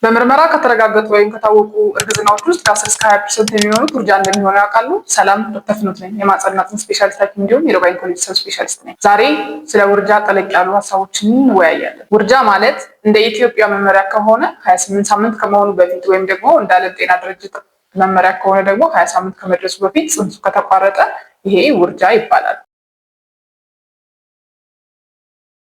በምርመራ ከተረጋገጡ ወይም ከታወቁ እርግዝናዎች ውስጥ ከ10 እስከ 20% የሚሆኑት ውርጃ እንደሚሆኑ ያውቃሉ? ሰላም ዶክተር ፍኖት ነኝ። የማህጸንና ጽንስ ስፔሻሊስት ሐኪም እንዲሁም የጋይኒኮሎጂ ሰብ ስፔሻሊስት ነኝ። ዛሬ ስለ ውርጃ ጠለቅ ያሉ ሀሳቦችን እንወያያለን። ውርጃ ማለት እንደ ኢትዮጵያ መመሪያ ከሆነ 28 ሳምንት ከመሆኑ በፊት ወይም ደግሞ እንደ ዓለም ጤና ድርጅት መመሪያ ከሆነ ደግሞ 20 ሳምንት ከመድረሱ በፊት ጽንሱ ከተቋረጠ ይሄ ውርጃ ይባላል።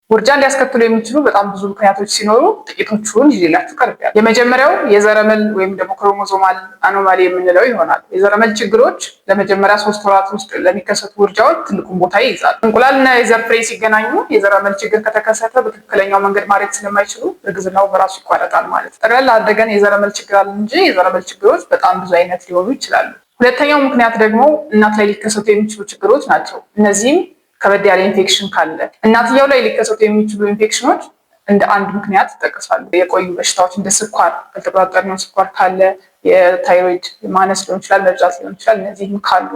ውርጃን ሊያስከትሉ የሚችሉ በጣም ብዙ ምክንያቶች ሲኖሩ ጥቂቶቹን ይዤላችሁ ቀርቤያለሁ። የመጀመሪያው የዘረመል ወይም ደግሞ ክሮሞዞማል አኖማሊ የምንለው ይሆናል። የዘረመል ችግሮች ለመጀመሪያ 3 ወራት ውስጥ ለሚከሰቱ ውርጃዎች ትልቁን ቦታ ይይዛሉ። እንቁላልና የዘር ፍሬ ሲገናኙ የዘረመል ችግር ከተከሰተ በትክክለኛው መንገድ ማድረግ ስለማይችሉ እርግዝናው በራሱ ይቋረጣል ማለት ነው። ጠቅላላ አድርገን የዘረመል ችግር አለ እንጂ የዘረመል ችግሮች በጣም ብዙ አይነት ሊሆኑ ይችላሉ። ሁለተኛው ምክንያት ደግሞ እናት ላይ ሊከሰቱ የሚችሉ ችግሮች ናቸው። እነዚህም ከበድ ያለ ኢንፌክሽን ካለ እናትየው ላይ ሊከሰቱ የሚችሉ ኢንፌክሽኖች እንደ አንድ ምክንያት ይጠቀሳሉ። የቆዩ በሽታዎች እንደ ስኳር፣ ያልተቆጣጠርነው ስኳር ካለ፣ የታይሮይድ ማነስ ሊሆን ይችላል፣ መብዛት ሊሆን ይችላል። እነዚህም ካሉ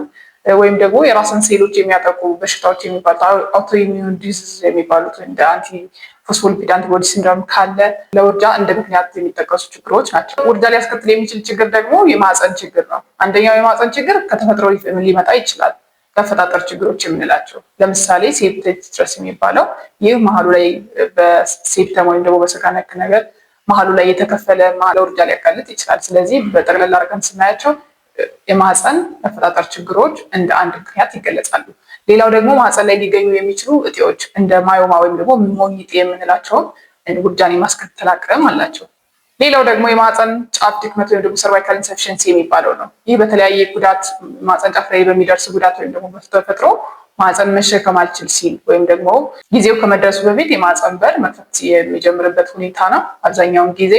ወይም ደግሞ የራስን ሴሎች የሚያጠቁ በሽታዎች የሚባሉት አውቶኢሚዩን ዲዚዝ የሚባሉት እንደ አንቲ ፎስፎሊፒድ አንቲቦዲ ሲንድሮም ካለ ለውርጃ እንደ ምክንያት የሚጠቀሱ ችግሮች ናቸው። ውርጃ ሊያስከትል የሚችል ችግር ደግሞ የማህፀን ችግር ነው። አንደኛው የማህፀን ችግር ከተፈጥሮ ሊመጣ ይችላል። የአፈጣጠር ችግሮች የምንላቸው ለምሳሌ ሴፕቲክ ስትረስ የሚባለው ይህ መሀሉ ላይ በሴፕተም ወይም ደግሞ በስጋ ነክ ነገር መሀሉ ላይ የተከፈለ ለውርጃ ሊያጋልጥ ይችላል። ስለዚህ በጠቅላላ አድርገን ስናያቸው የማህፀን አፈጣጠር ችግሮች እንደ አንድ ምክንያት ይገለጻሉ። ሌላው ደግሞ ማህፀን ላይ ሊገኙ የሚችሉ እጢዎች እንደ ማዮማ ወይም ደግሞ ሞኝጤ የምንላቸውም ውርጃን የማስከተል አቅም አላቸው። ሌላው ደግሞ የማህፀን ጫፍ ድክመት ወይም ደግሞ ሰርቫይካል ኢንሰፊሽንሲ የሚባለው ነው። ይህ በተለያየ ጉዳት ማህፀን ጫፍ ላይ በሚደርስ ጉዳት ወይም ደግሞ በተፈጥሮ ማህፀን መሸከም አልችል ሲል ወይም ደግሞ ጊዜው ከመድረሱ በፊት የማህፀን በር መክፈት የሚጀምርበት ሁኔታ ነው። አብዛኛውን ጊዜ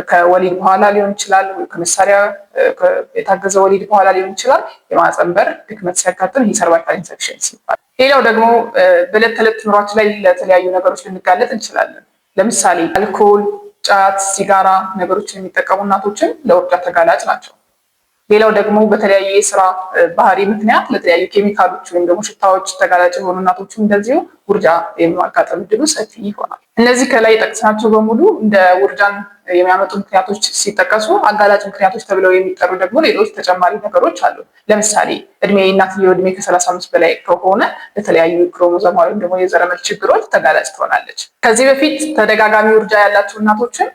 ከወሊድ በኋላ ሊሆን ይችላል፣ ከመሳሪያ የታገዘ ወሊድ በኋላ ሊሆን ይችላል። የማህፀን በር ድክመት ሲያጋጥም ይህ ሰርቫይካል ኢንሰፊሽንሲ ይባላል። ሌላው ደግሞ በዕለት ተዕለት ኑሯችን ላይ ለተለያዩ ነገሮች ልንጋለጥ እንችላለን። ለምሳሌ አልኮል፣ ጫት፣ ሲጋራ ነገሮችን የሚጠቀሙ እናቶችን ለውርጃ ተጋላጭ ናቸው። ሌላው ደግሞ በተለያዩ የስራ ባህሪ ምክንያት ለተለያዩ ኬሚካሎች ወይም ደግሞ ሽታዎች ተጋላጭ የሆኑ እናቶችም እንደዚሁ ውርጃ የማጋጠም እድሉ ሰፊ ይሆናል። እነዚህ ከላይ የጠቀስናቸው በሙሉ እንደ ውርጃን የሚያመጡ ምክንያቶች ሲጠቀሱ አጋላጭ ምክንያቶች ተብለው የሚጠሩ ደግሞ ሌሎች ተጨማሪ ነገሮች አሉ። ለምሳሌ እናትየው እድሜ ከ35 በላይ ከሆነ ለተለያዩ ክሮሞዞም ወይም ደግሞ የዘረመል ችግሮች ተጋላጭ ትሆናለች። ከዚህ በፊት ተደጋጋሚ ውርጃ ያላቸው እናቶችን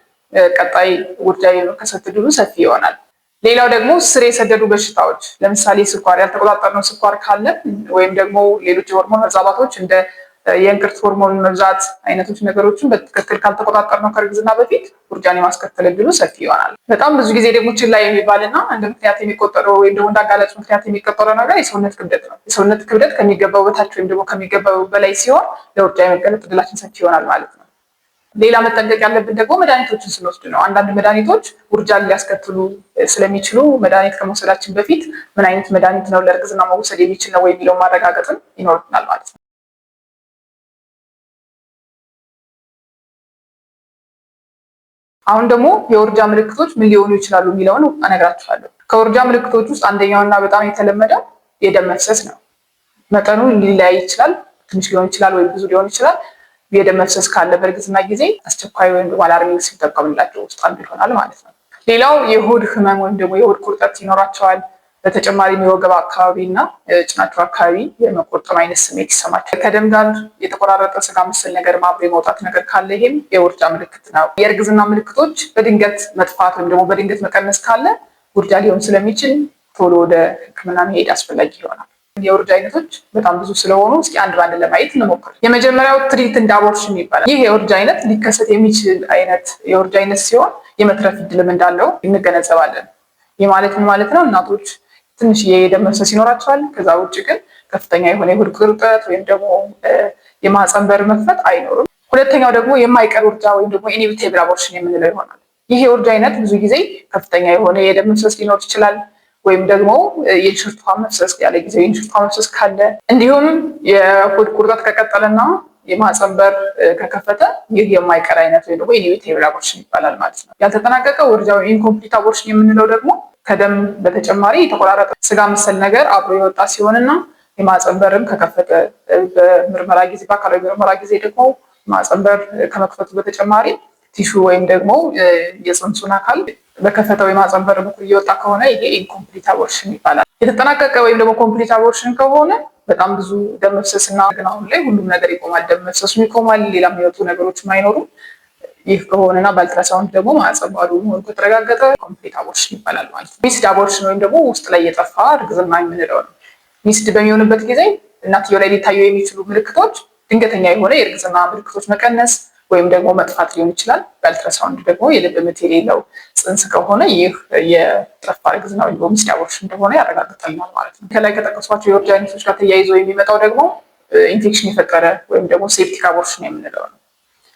ቀጣይ ውርጃ የመከሰት እድሉ ሰፊ ይሆናል። ሌላው ደግሞ ስር የሰደዱ በሽታዎች ለምሳሌ ስኳር፣ ያልተቆጣጠርነው ስኳር ካለ ወይም ደግሞ ሌሎች የሆርሞን መዛባቶች እንደ የእንቅርት ሆርሞን መብዛት አይነቶች ነገሮችን በትክክል ካልተቆጣጠርነው ከእርግዝና በፊት ውርጃን የማስከተል እድሉ ሰፊ ይሆናል። በጣም ብዙ ጊዜ ደግሞ ችላ የሚባልና እንደ ምክንያት የሚቆጠረው ወይም ደግሞ እንደ አጋላጭ ምክንያት የሚቆጠረው ነገር የሰውነት ክብደት ነው። የሰውነት ክብደት ከሚገባው በታች ወይም ደግሞ ከሚገባው በላይ ሲሆን ለውርጃ የመጋለጥ እድላችን ሰፊ ይሆናል ማለት ነው። ሌላ መጠንቀቅ ያለብን ደግሞ መድኃኒቶችን ስንወስድ ነው። አንዳንድ መድኃኒቶች ውርጃን ሊያስከትሉ ስለሚችሉ መድኃኒት ከመውሰዳችን በፊት ምን አይነት መድኃኒት ነው ለእርግዝና መውሰድ የሚችል ነው የሚለው ማረጋገጥን ይኖርብናል ማለት ነው። አሁን ደግሞ የውርጃ ምልክቶች ምን ሊሆኑ ይችላሉ የሚለውን እነግራችኋለሁ። ከውርጃ ምልክቶች ውስጥ አንደኛውና በጣም የተለመደው የደም መፍሰስ ነው። መጠኑ ሊለያይ ይችላል። ትንሽ ሊሆን ይችላል ወይም ብዙ ሊሆን ይችላል። የደም መፍሰስ ካለ በእርግዝና ጊዜ አስቸኳይ ወይም ደግሞ አላርሚንግ ሲጠቀምላቸው ውስጥ አንዱ ይሆናል ማለት ነው። ሌላው የሆድ ህመም ወይም ደግሞ የሆድ ቁርጠት ይኖራቸዋል። በተጨማሪም የወገብ አካባቢ እና ጭናቸው አካባቢ የመቆርጠም አይነት ስሜት ይሰማቸዋል። ከደም ጋር የተቆራረጠ ስጋ መሰል ነገር ማብሮ የመውጣት ነገር ካለ ይሄም የውርጃ ምልክት ነው። የእርግዝና ምልክቶች በድንገት መጥፋት ወይም ደግሞ በድንገት መቀነስ ካለ ውርጃ ሊሆን ስለሚችል ቶሎ ወደ ሕክምና መሄድ አስፈላጊ ይሆናል። የውርጃ አይነቶች በጣም ብዙ ስለሆኑ እስኪ አንድ ባንድ ለማየት እንሞክር። የመጀመሪያው ትሪት እንደ አቦርሽን ይባላል። ይህ የውርጃ አይነት ሊከሰት የሚችል አይነት የውርጃ አይነት ሲሆን የመትረፍ እድልም እንዳለው እንገነዘባለን። ይህ ማለት ምን ማለት ነው? እናቶች ትንሽዬ የደም መፍሰስ ይኖራቸዋል። ከዛ ውጭ ግን ከፍተኛ የሆነ የሆድ ቁርጠት ወይም ደግሞ የማህፀን በር መክፈት አይኖርም። ሁለተኛው ደግሞ የማይቀር ውርጃ ወይም ደግሞ ኢኒቪቴብል አቦርሽን የምንለው ይሆናል። ይህ የውርጃ አይነት ብዙ ጊዜ ከፍተኛ የሆነ የደም መፍሰስ ሊኖር ይችላል፣ ወይም ደግሞ የእንሽርት ውሃ መፍሰስ ያለ ጊዜ የእንሽርት ውሃ መፍሰስ ካለ፣ እንዲሁም የሆድ ቁርጠት ከቀጠለና የማህፀን በር ከከፈተ ይህ የማይቀር አይነት ወይ ደግሞ ኢኒቪቴብል አቦርሽን ይባላል ማለት ነው። ያልተጠናቀቀ ውርጃ ወይም ኢንኮምፕሊት አቦርሽን የምንለው ደግሞ ከደም በተጨማሪ የተቆራረጠ ስጋ መሰል ነገር አብሮ የወጣ ሲሆንና የማህፀን በርም ከከፈተ በምርመራ ጊዜ በአካላዊ ምርመራ ጊዜ ደግሞ ማህፀን በር ከመክፈቱ በተጨማሪ ቲሹ ወይም ደግሞ የፅንሱን አካል በከፈተው የማህፀን በር በኩል እየወጣ ከሆነ ይሄ ኢንኮምፕሊት አቦርሽን ይባላል። የተጠናቀቀ ወይም ደግሞ ኮምፕሊት አቦርሽን ከሆነ በጣም ብዙ ደም መፍሰስ እና ግን አሁን ላይ ሁሉም ነገር ይቆማል። ደም መፍሰሱ ይቆማል። ሌላ የሚወጡ ነገሮችም አይኖሩም። ይህ ከሆነና በአልትራሳውንድ ደግሞ ማህፀን ባዶ መሆኑ ከተረጋገጠ ኮምፕሊት አቦርሽን ይባላል ማለት ነው። ሚስድ አቦርሽን ወይም ደግሞ ውስጥ ላይ የጠፋ እርግዝና የምንለው ነው። ሚስድ በሚሆንበት ጊዜ እናትየው ላይ ሊታዩ የሚችሉ ምልክቶች ድንገተኛ የሆነ የእርግዝና ምልክቶች መቀነስ ወይም ደግሞ መጥፋት ሊሆን ይችላል። በአልትራሳውንድ ደግሞ የልብ ምት የሌለው ፅንስ ከሆነ ይህ የጠፋ እርግዝና ወይም ሚስድ አቦርሽን እንደሆነ ያረጋግጠልናል ማለት ነው። ከላይ ከጠቀሷቸው የውርጃ አይነቶች ጋር ተያይዞ የሚመጣው ደግሞ ኢንፌክሽን የፈጠረ ወይም ደግሞ ሴፕቲክ አቦርሽን የምንለው ነው።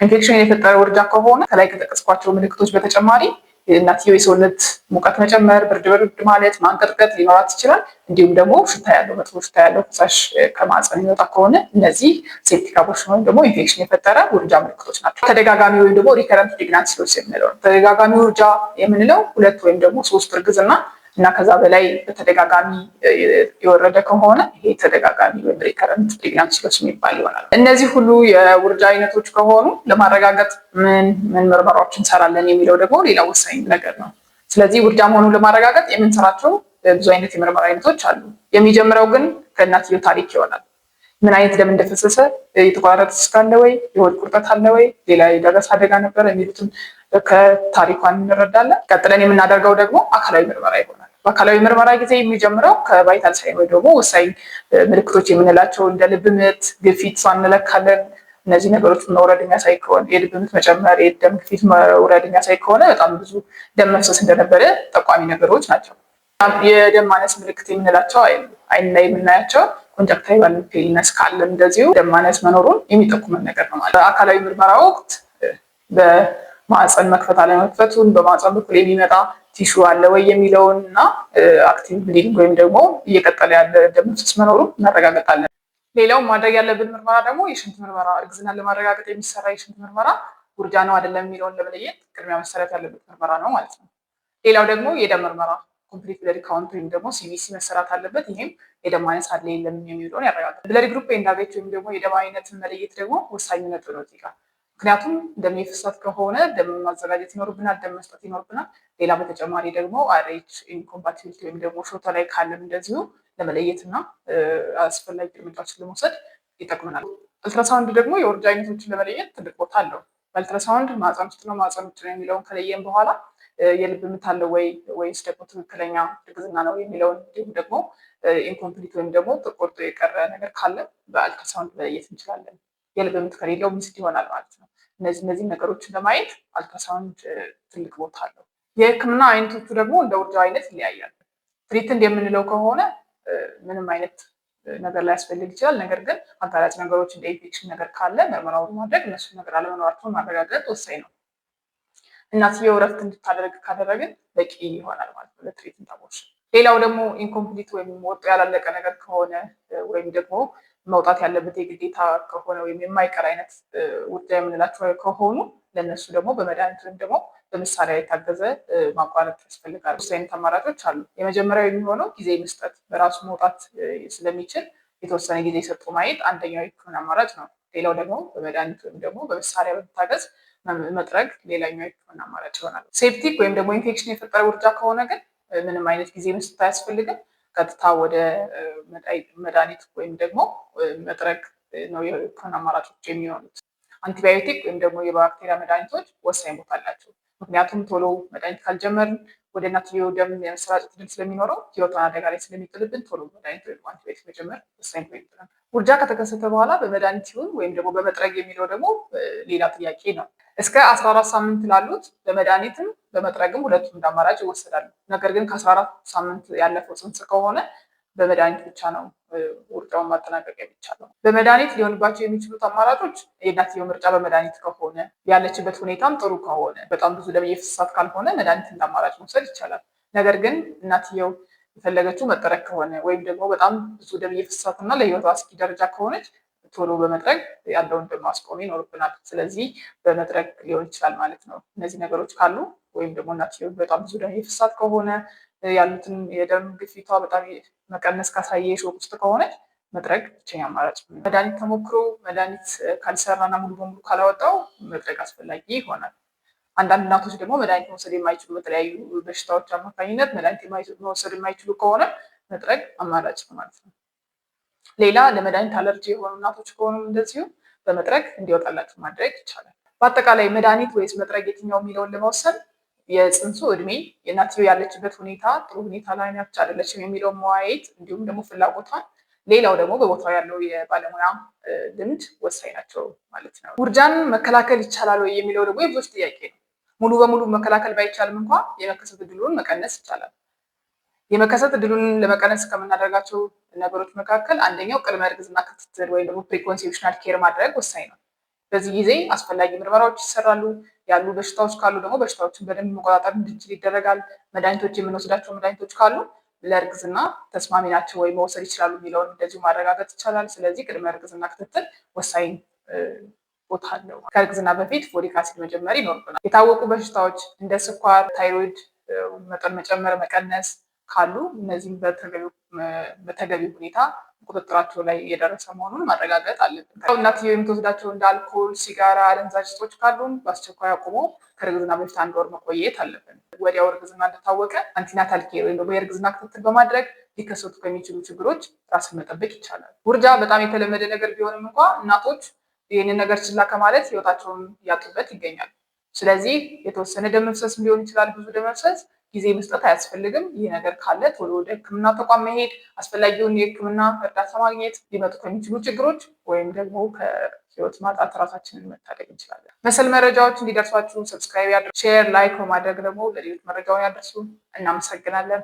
ኢንፌክሽን የፈጠረ ውርጃ ከሆነ ከላይ ከጠቀስኳቸው ምልክቶች በተጨማሪ እናትየው የሰውነት ሙቀት መጨመር፣ ብርድ ብርድ ማለት፣ ማንቀጥቀጥ ሊኖራት ይችላል። እንዲሁም ደግሞ ሽታ ያለው መጥፎ ሽታ ያለው ፈሳሽ ከማህፀን የሚወጣ ከሆነ እነዚህ ሴፕቲክ አቦርሽን ወይም ደግሞ ኢንፌክሽን የፈጠረ ውርጃ ምልክቶች ናቸው። ተደጋጋሚ ወይም ደግሞ ሪከረንት ፕሬግናንሲ የምንለው ነው። ተደጋጋሚ ውርጃ የምንለው 2 ወይም ደግሞ 3 እርግዝና እና ከዛ በላይ በተደጋጋሚ የወረደ ከሆነ ይሄ ተደጋጋሚ ወይም ሪከረንት ፕሬግናንሲ የሚባል ይሆናል። እነዚህ ሁሉ የውርጃ አይነቶች ከሆኑ ለማረጋገጥ ምን ምርመራዎች እንሰራለን የሚለው ደግሞ ሌላ ወሳኝ ነገር ነው። ስለዚህ ውርጃ መሆኑን ለማረጋገጥ የምንሰራቸው ብዙ አይነት የምርመራ አይነቶች አሉ። የሚጀምረው ግን ከእናትየው ታሪክ ይሆናል። ምን አይነት ደም እንደፈሰሰ፣ የተቋረጠ ስጋ አለ ወይ፣ የሆድ ቁርጠት አለ ወይ፣ ሌላ የደረሰ አደጋ ነበረ የሚሉትን ከታሪኳን እንረዳለን። ቀጥለን የምናደርገው ደግሞ አካላዊ ምርመራ ይሆናል። በአካላዊ ምርመራ ጊዜ የሚጀምረው ከቫይታል ሳይን ወይ ደግሞ ወሳኝ ምልክቶች የምንላቸው እንደ ልብ ምት፣ ግፊት እንለካለን። እነዚህ ነገሮች መውረድ የሚያሳይ ከሆነ የልብ ምት መጨመር፣ የደም ግፊት መውረድ የሚያሳይ ከሆነ በጣም ብዙ ደም መፍሰስ እንደነበረ ጠቋሚ ነገሮች ናቸው። የደም ማነስ ምልክት የምንላቸው አይን ላይ የምናያቸው ኮንጀክቲቫል ፔልነስ ካለ እንደዚሁ ደም ማነስ መኖሩን የሚጠቁመን ነገር ነው ማለት። በአካላዊ ምርመራ ወቅት በማህፀን መክፈት አለመክፈቱን፣ በማህፀን በኩል የሚመጣ ቲሹ አለ ወይ የሚለውን እና አክቲቭ ብሊዲንግ ወይም ደግሞ እየቀጠለ ያለ ደም መፍሰስ መኖሩን እናረጋግጣለን። ሌላው ማድረግ ያለብን ምርመራ ደግሞ የሽንት ምርመራ፣ እርግዝናን ለማረጋገጥ የሚሰራ የሽንት ምርመራ ውርጃ ነው አይደለም የሚለውን ለመለየት ቅድሚያ መሰረት ያለበት ምርመራ ነው ማለት ነው። ሌላው ደግሞ የደም ምርመራ ኮምፕሊት ብለድ ካውንት ወይም ደግሞ ሲቢሲ መሰራት አለበት። ይህም የደም አይነት አለ የለም የሚለውን ያረጋግጣል። ብለድ ግሩፕ ኤንድ ወይም ደግሞ የደም አይነትን መለየት ደግሞ ወሳኝነት ነው እዚህ ጋር። ምክንያቱም ደም የፍሰት ከሆነ ደም ማዘጋጀት ይኖርብናል፣ ደም መስጠት ይኖርብናል። ሌላ በተጨማሪ ደግሞ አርኤች ኢንኮምፓቲቢሊቲ ወይም ደግሞ ሾቶ ላይ ካለም እንደዚሁ ለመለየት እና አስፈላጊ እርምጃዎችን ለመውሰድ ይጠቅመናል። አልትራሳውንድ ደግሞ የውርጃ አይነቶችን ለመለየት ትልቅ ቦታ አለው። በአልትራሳውንድ ማህፀን ውስጥ ነው ማህፀን ውጭ ነው የሚለውን ከለየን በኋላ የልብ ምት አለው ወይስ ደግሞ ትክክለኛ እርግዝና ነው የሚለውን እንዲሁም ደግሞ ኢንኮምፕሊት ወይም ደግሞ ተቆርጦ የቀረ ነገር ካለ በአልትራሳውንድ መለየት እንችላለን። የልብ ምት ከሌለው ሚስድ ይሆናል ማለት ነው። እነዚህ ነገሮችን ለማየት አልትራሳውንድ ትልቅ ቦታ አለው። የህክምና አይነቶቹ ደግሞ እንደ ውርጃው አይነት ይለያያል። ትሪትንድ የምንለው ከሆነ ምንም አይነት ነገር ላይ ያስፈልግ ይችላል። ነገር ግን አጋላጭ ነገሮች እንደ ኢንፌክሽን ነገር ካለ ምርመራውን ማድረግ እነሱ ነገር አለመኖራቸውን ማረጋገጥ ወሳኝ ነው። እናትየው እረፍት እንድታደርግ ካደረግን በቂ ይሆናል ማለት ነው ለትሪትመንት አቦርሽን። ሌላው ደግሞ ኢንኮምፕሊት ወይም ወጥቶ ያላለቀ ነገር ከሆነ ወይም ደግሞ መውጣት ያለበት የግዴታ ከሆነ ወይም የማይቀር አይነት ውርጃ የምንላቸው ከሆኑ ለእነሱ ደግሞ በመድኃኒት ወይም ደግሞ በመሳሪያ የታገዘ ማቋረጥ ያስፈልጋል። ሶስት አይነት አማራጮች አሉ። የመጀመሪያው የሚሆነው ጊዜ መስጠት፣ በራሱ መውጣት ስለሚችል የተወሰነ ጊዜ ሰጥቶ ማየት አንደኛው የህክምና አማራጭ ነው። ሌላው ደግሞ በመድኃኒት ወይም ደግሞ በመሳሪያ በመታገዝ መጥረግ ሌላኛው የህክምና አማራጭ ይሆናል። ሴፕቲክ ወይም ደግሞ ኢንፌክሽን የፈጠረ ውርጃ ከሆነ ግን ምንም አይነት ጊዜ መስጠት አያስፈልግም። ቀጥታ ወደ መድኃኒት ወይም ደግሞ መጥረግ ነው የህክምና አማራጮች የሚሆኑት። አንቲባዮቲክ ወይም ደግሞ የባክቴሪያ መድኃኒቶች ወሳኝ ቦታ አላቸው። ምክንያቱም ቶሎ መድኃኒት ካልጀመርን ወደ እናትየው ደም የመሰራጨት ዕድል ስለሚኖረው ህይወቷን አደጋ ላይ ስለሚጥልብን ቶሎ መድኃኒት ወይም አንቲባዮቲክ መጀመር ወሳኝ ፖይንት ነው። ውርጃ ከተከሰተ በኋላ በመድኃኒት ይሁን ወይም ደግሞ በመጥረግ የሚለው ደግሞ ሌላ ጥያቄ ነው። እስከ 14 ሳምንት ላሉት በመድኃኒትም በመጥረግም ሁለቱም እንደ አማራጭ ይወሰዳሉ። ነገር ግን ከ14 ሳምንት ያለፈው ጽንስ ከሆነ በመድኃኒት ብቻ ነው ውርጃውን ማጠናቀቅ የሚቻለው። በመድኃኒት ሊሆንባቸው የሚችሉት አማራጮች የእናትየው ምርጫ በመድኃኒት ከሆነ፣ ያለችበት ሁኔታም ጥሩ ከሆነ፣ በጣም ብዙ ደም እየፈሰሳት ካልሆነ መድኃኒት እንደ አማራጭ መውሰድ ይቻላል። ነገር ግን እናትየው የፈለገችው መጠረግ ከሆነ ወይም ደግሞ በጣም ብዙ ደም እየፈሰሳት እና ለህይወቷ አስጊ ደረጃ ከሆነች ቶሎ በመጥረግ ያለውን ደም ማስቆም ይኖርብናል። ስለዚህ በመጥረግ ሊሆን ይችላል ማለት ነው። እነዚህ ነገሮች ካሉ ወይም ደግሞ እናትየው በጣም ብዙ ደም እየፈሰሳት ከሆነ ያሉትን የደም ግፊቷ በጣም መቀነስ ካሳየ ሾክ ውስጥ ከሆነች መጥረግ ብቸኛ አማራጭ። መድኃኒት ተሞክሮ መድኃኒት ካልሰራና ሙሉ በሙሉ ካላወጣው መጥረግ አስፈላጊ ይሆናል። አንዳንድ እናቶች ደግሞ መድኃኒት መውሰድ የማይችሉ በተለያዩ በሽታዎች አማካኝነት መድኃኒት መውሰድ የማይችሉ ከሆነ መጥረግ አማራጭ ነው ማለት ነው። ሌላ ለመድኃኒት አለርጂ የሆኑ እናቶች ከሆኑ እንደዚሁ በመጥረግ እንዲወጣላቸው ማድረግ ይቻላል። በአጠቃላይ መድኃኒት ወይስ መጥረግ የትኛው የሚለውን ለመወሰን የፅንሱ እድሜ፣ የእናትየው ያለችበት ሁኔታ ጥሩ ሁኔታ ላይ ናች አይደለችም የሚለውን መወያየት፣ እንዲሁም ደግሞ ፍላጎቷን፣ ሌላው ደግሞ በቦታው ያለው የባለሙያ ልምድ ወሳኝ ናቸው ማለት ነው። ውርጃን መከላከል ይቻላል ወይ የሚለው ደግሞ የብዙዎች ጥያቄ ነው። ሙሉ በሙሉ መከላከል ባይቻልም እንኳ የመከሰት እድሉን መቀነስ ይቻላል። የመከሰት እድሉን ለመቀነስ ከምናደርጋቸው ነገሮች መካከል አንደኛው ቅድመ እርግዝና ክትትል ወይም ደግሞ ፕሪኮንሴፕሽናል ኬር ማድረግ ወሳኝ ነው። በዚህ ጊዜ አስፈላጊ ምርመራዎች ይሰራሉ። ያሉ በሽታዎች ካሉ ደግሞ በሽታዎችን በደንብ መቆጣጠር እንድንችል ይደረጋል። መድኃኒቶች የምንወስዳቸው መድኃኒቶች ካሉ ለእርግዝና ተስማሚ ናቸው ወይ መውሰድ ይችላሉ የሚለውን እንደዚሁ ማረጋገጥ ይቻላል። ስለዚህ ቅድመ እርግዝና ክትትል ወሳኝ ቦታ አለው። ከእርግዝና በፊት ፎሊክ አሲድ መጀመር ይኖርብናል። የታወቁ በሽታዎች እንደ ስኳር፣ ታይሮይድ መጠን መጨመር፣ መቀነስ ካሉ እነዚህም በተገቢ ሁኔታ ቁጥጥራቸው ላይ የደረሰ መሆኑን ማረጋገጥ አለብን። እናትየው የምትወስዳቸው እንደ አልኮል፣ ሲጋራ፣ አደንዛዥ እጾች ካሉም በአስቸኳይ አቁሞ ከእርግዝና በፊት 1 ወር መቆየት አለብን። ወዲያው እርግዝና እንደታወቀ አንቲናታል ኬር ወይም ደግሞ የእርግዝና ክትትል በማድረግ ሊከሰቱ ከሚችሉ ችግሮች ራስን መጠበቅ ይቻላል። ውርጃ በጣም የተለመደ ነገር ቢሆንም እንኳ እናቶች ይህንን ነገር ችላ ከማለት ህይወታቸውን እያጡበት ይገኛል። ስለዚህ የተወሰነ ደም መፍሰስ ሊሆን ይችላል፣ ብዙ ደም መፍሰስ ጊዜ መስጠት አያስፈልግም። ይህ ነገር ካለ ቶሎ ወደ ሕክምና ተቋም መሄድ፣ አስፈላጊውን የሕክምና እርዳታ ማግኘት ሊመጡ ከሚችሉ ችግሮች ወይም ደግሞ ከህይወት ማጣት ራሳችንን መታደግ እንችላለን። መሰል መረጃዎች እንዲደርሷችሁ ሰብስክራይብ፣ ሼር፣ ላይክ በማድረግ ደግሞ ለሌሎች መረጃውን ያደርሱ። እናመሰግናለን።